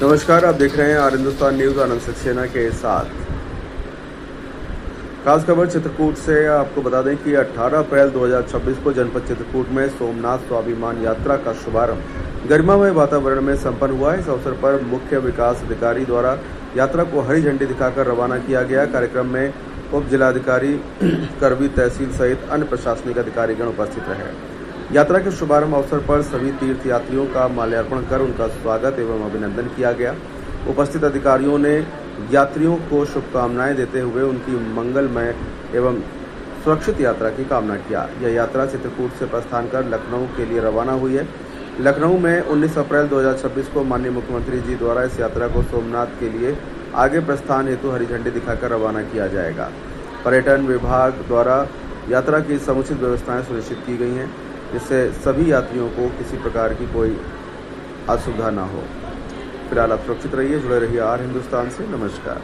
नमस्कार, आप देख रहे हैं आर हिंदुस्तान न्यूज आनंद सक्सेना के साथ। खास खबर चित्रकूट से। आपको बता दें कि 18 अप्रैल 2026 को जनपद चित्रकूट में सोमनाथ स्वाभिमान यात्रा का शुभारंभ गरिमामय वातावरण में संपन्न हुआ। इस अवसर पर मुख्य विकास अधिकारी द्वारा यात्रा को हरी झंडी दिखाकर रवाना किया गया। कार्यक्रम में उप जिलाधिकारी, करवी तहसील सहित अन्य प्रशासनिक अधिकारीगण उपस्थित रहे। यात्रा के शुभारंभ अवसर पर सभी तीर्थ यात्रियों का माल्यार्पण कर उनका स्वागत एवं अभिनंदन किया गया। उपस्थित अधिकारियों ने यात्रियों को शुभकामनाएं देते हुए उनकी मंगलमय एवं सुरक्षित यात्रा की कामना किया। यह यात्रा चित्रकूट से प्रस्थान कर लखनऊ के लिए रवाना हुई है। लखनऊ में 19 अप्रैल 2026 को माननीय मुख्यमंत्री जी द्वारा इस यात्रा को सोमनाथ के लिए आगे प्रस्थान हेतु हरी झंडी दिखाकर रवाना किया जाएगा। पर्यटन विभाग द्वारा यात्रा की समुचित व्यवस्थाएं सुनिश्चित की गई हैं, जिससे सभी यात्रियों को किसी प्रकार की कोई असुविधा न हो। फिलहाल आप सुरक्षित रहिए, जुड़े रहिए आर हिंदुस्तान से। नमस्कार।